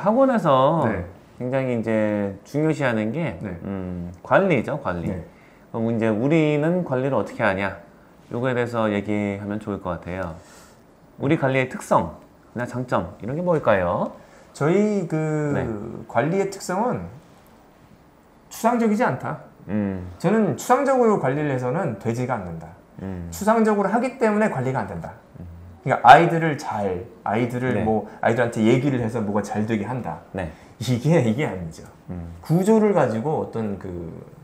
학원에서 네. 굉장히 이제 중요시하는 게 네. 관리죠, 관리. 네. 그럼 이제 우리는 관리를 어떻게 하냐? 요거에 대해서 얘기하면 좋을 것 같아요. 우리 관리의 특성, 그냥 장점 이런 게 뭘까요? 저희 관리의 특성은 추상적이지 않다. 저는 추상적으로 관리를 해서는 되지가 않는다. 추상적으로 하기 때문에 관리가 안 된다. 그러니까 아이들을 네. 뭐 아이들한테 얘기를 해서 뭐가 잘 되게 한다. 네. 이게 아니죠. 구조를 가지고 어떤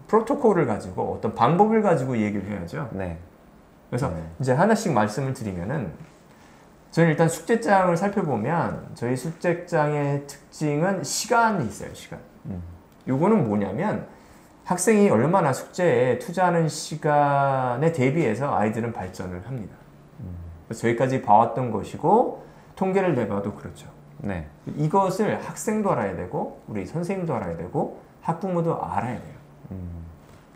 프로토콜을 가지고 어떤 방법을 가지고 얘기를 해야죠. 네. 그래서 이제 하나씩 말씀을 드리면은 저는 일단 숙제장을 살펴보면 저희 숙제장의 특징은 시간이 있어요. 시간. 요거는 뭐냐면 학생이 얼마나 숙제에 투자하는 시간에 대비해서 아이들은 발전을 합니다. 그래서 저희까지 봐왔던 것이고 통계를 내봐도 그렇죠. 네. 이것을 학생도 알아야 되고 우리 선생님도 알아야 되고 학부모도 알아야 돼요.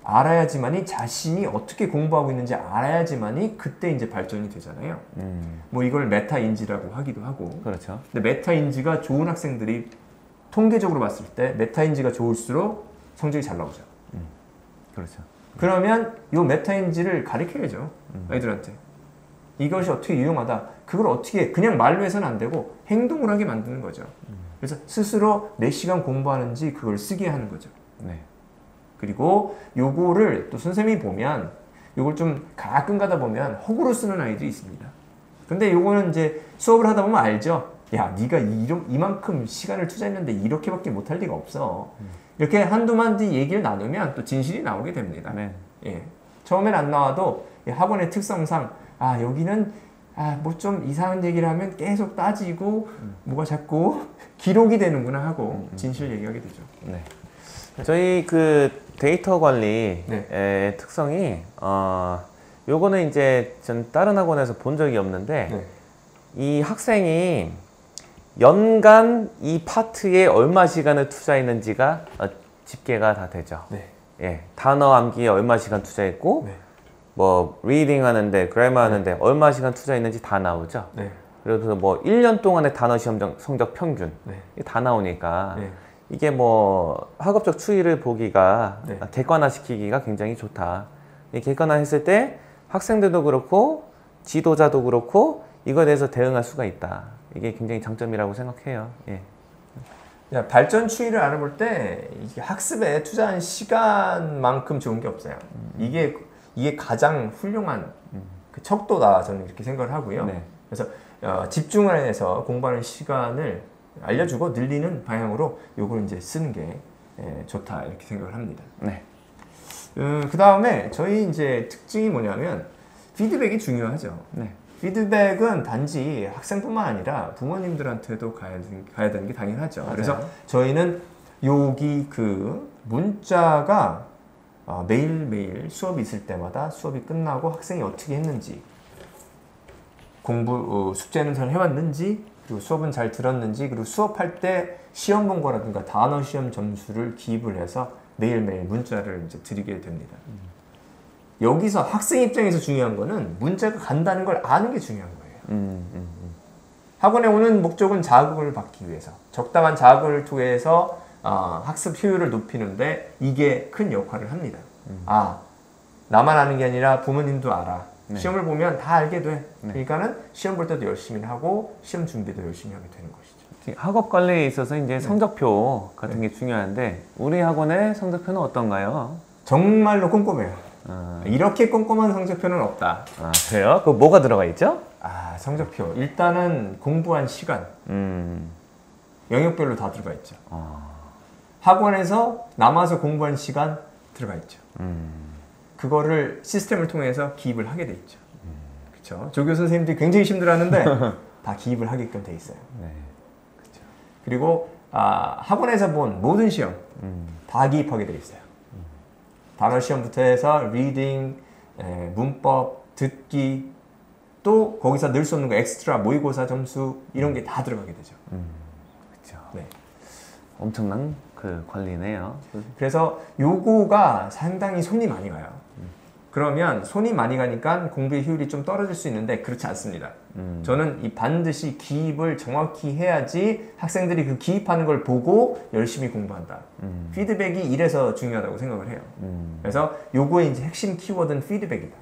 알아야지만이 자신이 어떻게 공부하고 있는지 알아야지만이 그때 이제 발전이 되잖아요. 뭐 이걸 메타인지라고 하기도 하고. 그렇죠. 근데 메타인지가 좋은 학생들이 통계적으로 봤을 때 메타인지가 좋을수록 성적이 잘 나오죠. 그렇죠. 그러면 이 메타인지를 가르쳐야죠. 아이들한테. 이것이 어떻게 유용하다. 그걸 어떻게 그냥 말로 해서는 안 되고 행동을 하게 만드는 거죠. 그래서 스스로 몇 시간 공부하는지 그걸 쓰게 하는 거죠. 네. 그리고 요거를 또 선생님이 보면 요걸 좀 가끔 가다 보면 허구로 쓰는 아이들이 있습니다. 근데 요거는 이제 수업을 하다 보면 알죠. 야, 네가 이만큼 시간을 투자했는데 이렇게밖에 못할 리가 없어. 이렇게 한두 마디 얘기를 나누면 또 진실이 나오게 됩니다. 네. 예. 처음엔 안 나와도 학원의 특성상 여기는 뭐 좀 이상한 얘기를 하면 계속 따지고 뭐가 자꾸 기록이 되는구나 하고 진실 얘기하게 되죠. 네. 저희 데이터 관리의 특성이 요거는 이제 전 다른 학원에서 본 적이 없는데 이 학생이 연간 이 파트에 얼마 시간을 투자했는지가 집계가 다 되죠. 네. 예, 단어 암기에 얼마 시간 투자했고 뭐 리딩 하는데 그래머 하는데 얼마 시간 투자했는지 다 나오죠. 그래서 뭐 1년 동안의 단어 시험 성적 평균 이게 다 나오니까 이게 뭐 학업적 추이를 보기가 객관화시키기가 굉장히 좋다. 이 객관화했을 때 학생들도 그렇고 지도자도 그렇고 이거에 대해서 대응할 수가 있다. 이게 굉장히 장점이라고 생각해요. 예. 발전 추이를 알아볼 때 이게 학습에 투자한 시간만큼 좋은 게 없어요. 이게 가장 훌륭한 척도다 저는 이렇게 생각을 하고요. 그래서 집중을 해서 공부하는 시간을 알려주고 늘리는 방향으로 요걸 이제 쓰는 게 좋다 이렇게 생각을 합니다. 네. 그 다음에 저희 이제 특징이 뭐냐면 피드백이 중요하죠. 피드백은 단지 학생뿐만 아니라 부모님들한테도 가야 되는 게 당연하죠. 맞아요. 그래서 저희는 여기 문자가 매일매일 수업이 있을 때마다 수업이 끝나고 학생이 어떻게 했는지 숙제는 잘 해왔는지 그리고 수업은 잘 들었는지 그리고 수업할 때 시험 본 거라든가 단어 시험 점수를 기입을 해서 매일매일 문자를 이제 드리게 됩니다. 여기서 학생 입장에서 중요한 거는 문자가 간다는 걸 아는 게 중요한 거예요. 학원에 오는 목적은 자극을 받기 위해서 적당한 자극을 통해서 학습 효율을 높이는데 이게 큰 역할을 합니다. 나만 아는 게 아니라 부모님도 알아. 시험을 보면 다 알게 돼. 그러니까는 시험 볼 때도 열심히 하고 시험 준비도 열심히 하게 되는 것이죠. 학업 관리에 있어서 이제 성적표 같은 게 중요한데 우리 학원의 성적표는 어떤가요? 정말로 꼼꼼해요. 이렇게 꼼꼼한 성적표는 없다. 그래요? 그 뭐가 들어가 있죠? 성적표. 일단은 공부한 시간. 영역별로 다 들어가 있죠. 학원에서 남아서 공부한 시간 들어가 있죠. 그거를 시스템을 통해서 기입을 하게 돼 있죠. 그렇죠. 조교 선생님들이 굉장히 힘들어하는데 다 기입을 하게끔 돼 있어요. 그렇죠. 그리고 학원에서 본 모든 시험 다 기입하게 돼 있어요. 단어 시험부터 해서 리딩, 문법, 듣기 또 거기서 늘 수 없는 거 엑스트라 모의고사 점수 이런 게 다 들어가게 되죠. 그렇죠. 엄청난 관리네요. 그래서 요거가 상당히 손이 많이 가요. 그러면 손이 많이 가니까 공부의 효율이 좀 떨어질 수 있는데 그렇지 않습니다. 저는 이 반드시 기입을 정확히 해야지 학생들이 그 기입하는 걸 보고 열심히 공부한다. 피드백이 이래서 중요하다고 생각을 해요. 그래서 요거의 이제 핵심 키워드는 피드백이다.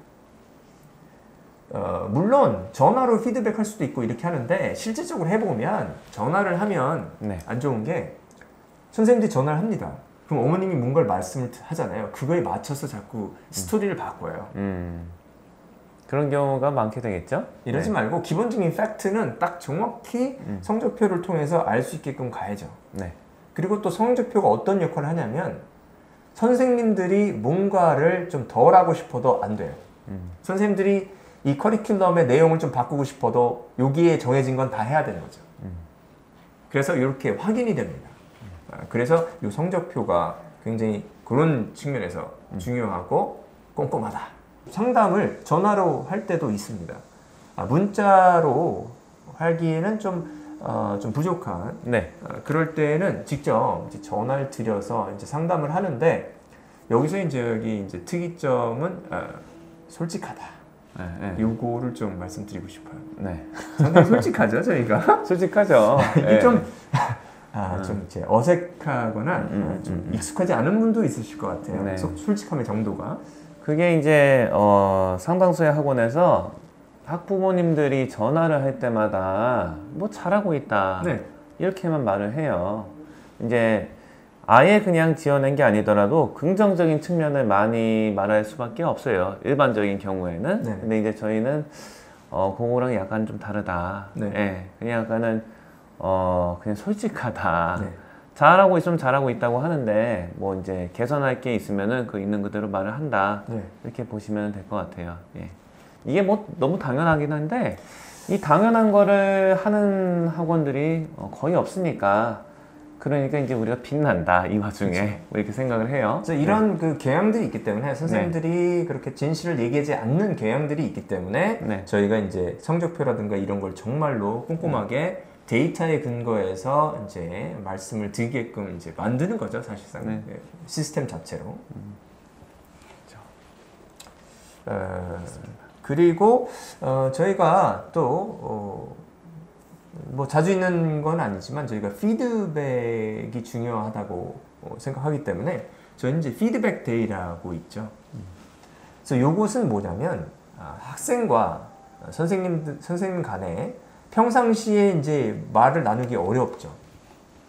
물론 전화로 피드백할 수도 있고 이렇게 하는데 실질적으로 해보면 전화를 하면 네. 안 좋은 게 선생님들이 전화를 합니다. 그럼 어머님이 뭔가를 말씀을 하잖아요. 그거에 맞춰서 자꾸 스토리를 바꿔요. 그런 경우가 많게 되겠죠? 이러지 네. 말고 기본적인 팩트는 딱 정확히 성적표를 통해서 알 수 있게끔 가야죠. 네. 그리고 또 성적표가 어떤 역할을 하냐면 선생님들이 뭔가를 좀 덜 하고 싶어도 안 돼요. 선생님들이 이 커리큘럼의 내용을 좀 바꾸고 싶어도 여기에 정해진 건 다 해야 되는 거죠. 그래서 이렇게 확인이 됩니다. 그래서 이 성적표가 굉장히 그런 측면에서 중요하고 꼼꼼하다. 상담을 전화로 할 때도 있습니다. 문자로 하기에는 좀 부족한. 네. 그럴 때는 직접 이제 전화를 드려서 이제 상담을 하는데 여기서 이제 여기 이제 특이점은 솔직하다. 네, 네. 요거를 좀 말씀드리고 싶어요. 네. 상당히 솔직하죠, 저희가. 솔직하죠. 이게 네. 좀 이제 어색하거나 좀 익숙하지 않은 분도 있으실 것 같아요. 네. 솔직함의 정도가. 그게 이제 상당수의 학원에서 학부모님들이 전화를 할 때마다 뭐 잘하고 있다 네. 이렇게만 말을 해요. 이제 아예 그냥 지어낸 게 아니더라도 긍정적인 측면을 많이 말할 수밖에 없어요. 일반적인 경우에는. 네. 근데 이제 저희는 그거랑 약간 좀 다르다. 네. 예, 그냥 약간은 그냥 솔직하다. 네. 잘하고 있으면 잘하고 있다고 하는데 뭐 이제 개선할 게 있으면은 그 있는 그대로 말을 한다. 네. 이렇게 보시면 될 것 같아요. 예. 이게 뭐 너무 당연하긴 한데 이 당연한 거를 하는 학원들이 거의 없으니까 그러니까 이제 우리가 빛난다 이 와중에 그렇죠. 뭐 이렇게 생각을 해요. 그래서 이런 그 교양들이 있기 때문에 선생님들이 그렇게 진실을 얘기하지 않는 교양들이 있기 때문에 네. 저희가 이제 성적표라든가 이런 걸 정말로 꼼꼼하게 데이터에 근거해서 이제 말씀을 드리게끔 이제 만드는 거죠, 사실상. 네. 시스템 자체로. 그리고 저희가 또 뭐 자주 있는 건 아니지만 저희가 피드백이 중요하다고 생각하기 때문에 저희 이제 피드백 데이라고 있죠. 그래서 요것은 뭐냐면 학생과 선생님 간에 평상시에 이제 말을 나누기 어렵죠.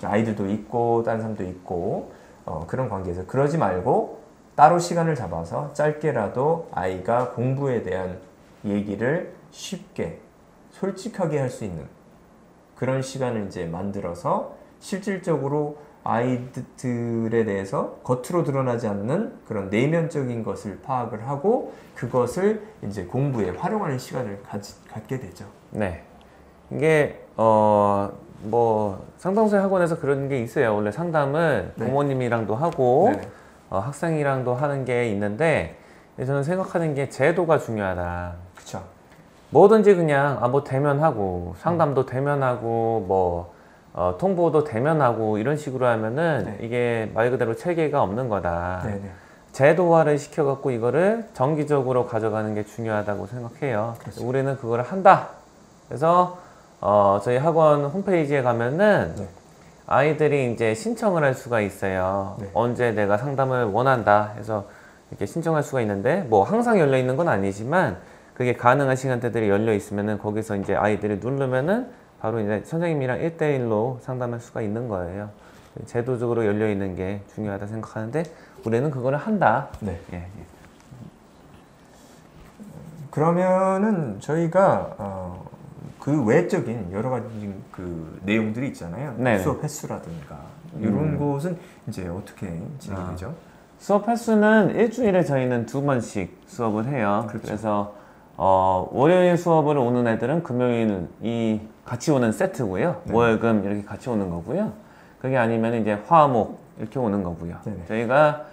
아이들도 있고 다른 사람도 있고 그런 관계에서 그러지 말고 따로 시간을 잡아서 짧게라도 아이가 공부에 대한 얘기를 쉽게 솔직하게 할 수 있는 그런 시간을 이제 만들어서 실질적으로 아이들에 대해서 겉으로 드러나지 않는 그런 내면적인 것을 파악을 하고 그것을 이제 공부에 활용하는 시간을 갖게 되죠. 네. 이게 뭐 상담소의 학원에서 그런 게 있어요. 원래 상담을 네. 부모님이랑도 하고 네네. 학생이랑도 하는 게 있는데 저는 생각하는 게 제도가 중요하다. 그렇죠. 뭐든지 그냥 뭐 대면하고 상담도 대면하고 뭐 통보도 대면하고 이런 식으로 하면은 네. 이게 말 그대로 체계가 없는 거다. 네네. 제도화를 시켜갖고 이거를 정기적으로 가져가는 게 중요하다고 생각해요. 그렇죠. 우리는 그거를 한다. 그래서 저희 학원 홈페이지에 가면은 네. 아이들이 이제 신청을 할 수가 있어요. 네. 언제 내가 상담을 원한다 해서 이렇게 신청할 수가 있는데 뭐 항상 열려 있는 건 아니지만 그게 가능한 시간대들이 열려 있으면은 거기서 이제 아이들이 누르면은 바로 이제 선생님이랑 1대1로 상담할 수가 있는 거예요. 제도적으로 열려 있는 게 중요하다 생각하는데 우리는 그거를 한다. 네. 예, 예. 그러면은 저희가 그 외적인 여러 가지 그 내용들이 있잖아요. 네네. 수업 횟수라든가 이런 곳은 이제 어떻게 진행되죠? 수업 횟수는 일주일에 저희는 2번씩 수업을 해요. 그렇죠. 그래서 월요일 수업을 오는 애들은 금요일 이 같이 오는 세트고요. 네. 월금 이렇게 같이 오는 거고요. 그게 아니면 이제 화목 이렇게 오는 거고요. 네네. 저희가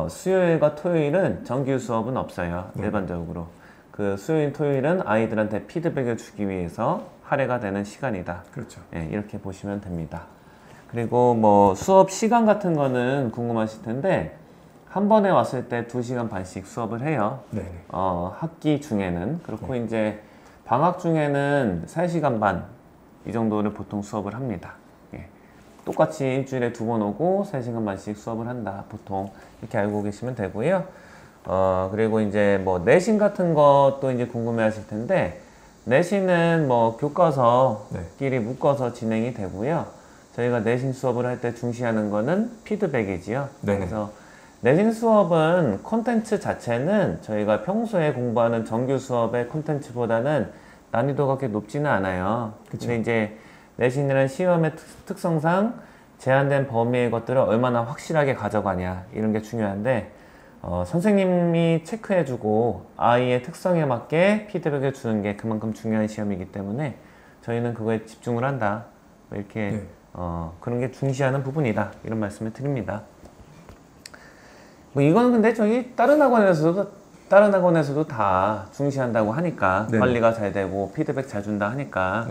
수요일과 토요일은 정규 수업은 없어요. 네. 일반적으로. 그 수요일, 토요일은 아이들한테 피드백을 주기 위해서 할애가 되는 시간이다. 그렇죠. 예, 이렇게 보시면 됩니다. 그리고 뭐 수업 시간 같은 거는 궁금하실 텐데 한 번에 왔을 때 2시간 반씩 수업을 해요. 네. 학기 중에는. 그렇고 이제 방학 중에는 3시간 반 이 정도를 보통 수업을 합니다. 예. 똑같이 일주일에 2번 오고 3시간 반씩 수업을 한다. 보통 이렇게 알고 계시면 되고요. 그리고 이제 뭐 내신 같은 것도 이제 궁금해 하실 텐데, 내신은 뭐 교과서끼리 묶어서 진행이 되고요. 저희가 내신 수업을 할 때 중시하는 거는 피드백이지요. 네네. 그래서 내신 수업은 콘텐츠 자체는 저희가 평소에 공부하는 정규 수업의 콘텐츠보다는 난이도가 그렇게 높지는 않아요. 그쵸. 근데 이제 내신이라는 시험의 특성상 제한된 범위의 것들을 얼마나 확실하게 가져가냐 이런 게 중요한데, 선생님이 체크해주고 아이의 특성에 맞게 피드백을 주는 게 그만큼 중요한 시험이기 때문에 저희는 그거에 집중을 한다. 이렇게 그런 게 중시하는 부분이다. 이런 말씀을 드립니다. 뭐 이거는 근데 저희 다른 학원에서도 다 중시한다고 하니까, 네. 관리가 잘 되고 피드백 잘 준다 하니까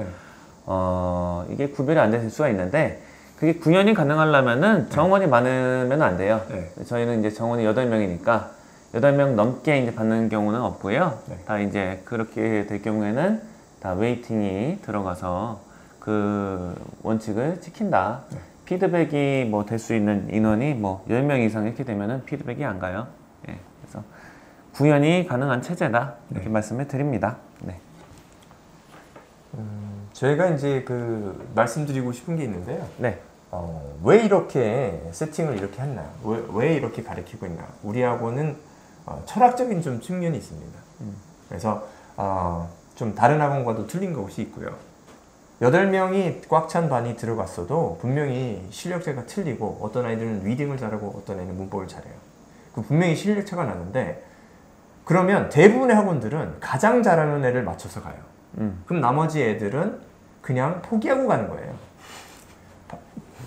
이게 구별이 안 될 수가 있는데, 그게 구현이 가능하려면은 정원이 많으면 안 돼요. 저희는 이제 정원이 8명이니까 8명 넘게 이제 받는 경우는 없고요. 다 이제 그렇게 될 경우에는 다 웨이팅이 들어가서 그 원칙을 지킨다. 피드백이 뭐 될 수 있는 인원이 뭐 10명 이상 이렇게 되면은 피드백이 안 가요. 예. 그래서 구현이 가능한 체제다. 이렇게 말씀을 드립니다. 네. 저희가 이제 말씀드리고 싶은 게 있는데요. 네. 왜 이렇게 세팅을 이렇게 했나요? 왜 이렇게 가르치고 있나? 우리 학원은 철학적인 좀 측면이 있습니다. 그래서 좀 다른 학원과도 틀린 것이 있고요. 8명이 꽉 찬 반이 들어갔어도 분명히 실력차가 틀리고, 어떤 아이들은 리딩을 잘하고 어떤 아이는 문법을 잘해요. 분명히 실력차가 나는데, 그러면 대부분의 학원들은 가장 잘하는 애를 맞춰서 가요. 그럼 나머지 애들은 그냥 포기하고 가는 거예요.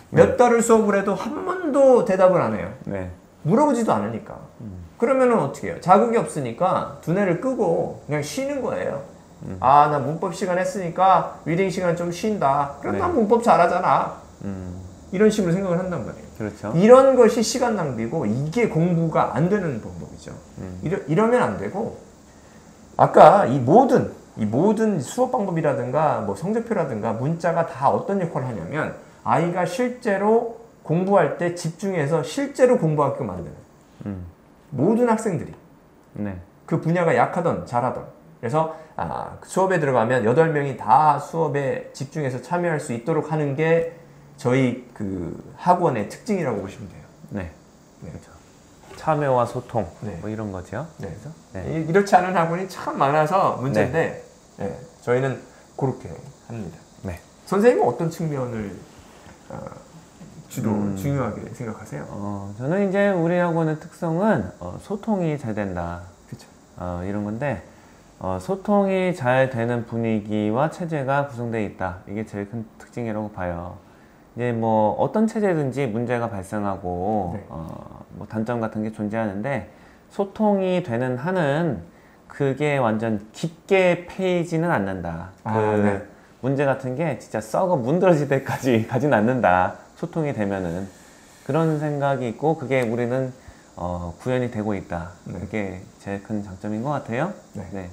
몇 달을 수업을 해도 한 번도 대답을 안 해요. 네. 물어보지도 않으니까. 그러면은 어떻게 해요? 자극이 없으니까 두뇌를 끄고 그냥 쉬는 거예요. 나 문법 시간 했으니까 리딩 시간 좀 쉰다. 그럼 난 문법 잘하잖아. 이런 식으로 생각을 한단 말이에요. 그렇죠. 이런 것이 시간 낭비고, 이게 공부가 안 되는 방법이죠. 이러면 안 되고, 아까 이 모든 수업 방법이라든가 뭐 성적표라든가 문자가 다 어떤 역할을 하냐면, 아이가 실제로 공부할 때 집중해서 실제로 공부하게끔 만드는, 모든 학생들이 그 분야가 약하던 잘하던, 그래서 수업에 들어가면 8명이 다 수업에 집중해서 참여할 수 있도록 하는 게 저희 학원의 특징이라고 보시면 돼요. 네. 그렇죠. 참여와 소통, 네. 뭐 이런 거죠. 네. 그래서? 네. 이렇지 않은 학원이 참 많아서 문제인데, 저희는 그렇게 합니다. 네. 선생님은 어떤 측면을 주로 중요하게 생각하세요? 저는 이제 우리 학원의 특성은 소통이 잘 된다. 그렇죠. 이런 건데, 소통이 잘 되는 분위기와 체제가 구성되어 있다. 이게 제일 큰 특징이라고 봐요. 이제 뭐 어떤 체제든지 문제가 발생하고 뭐 단점 같은 게 존재하는데, 소통이 되는 한은 그게 완전 깊게 패이지는 않는다. 문제 같은 게 진짜 썩어 문드러질 때까지 가진 않는다. 소통이 되면은. 그런 생각이 있고, 그게 우리는 구현이 되고 있다. 그게 제일 큰 장점인 것 같아요. 네.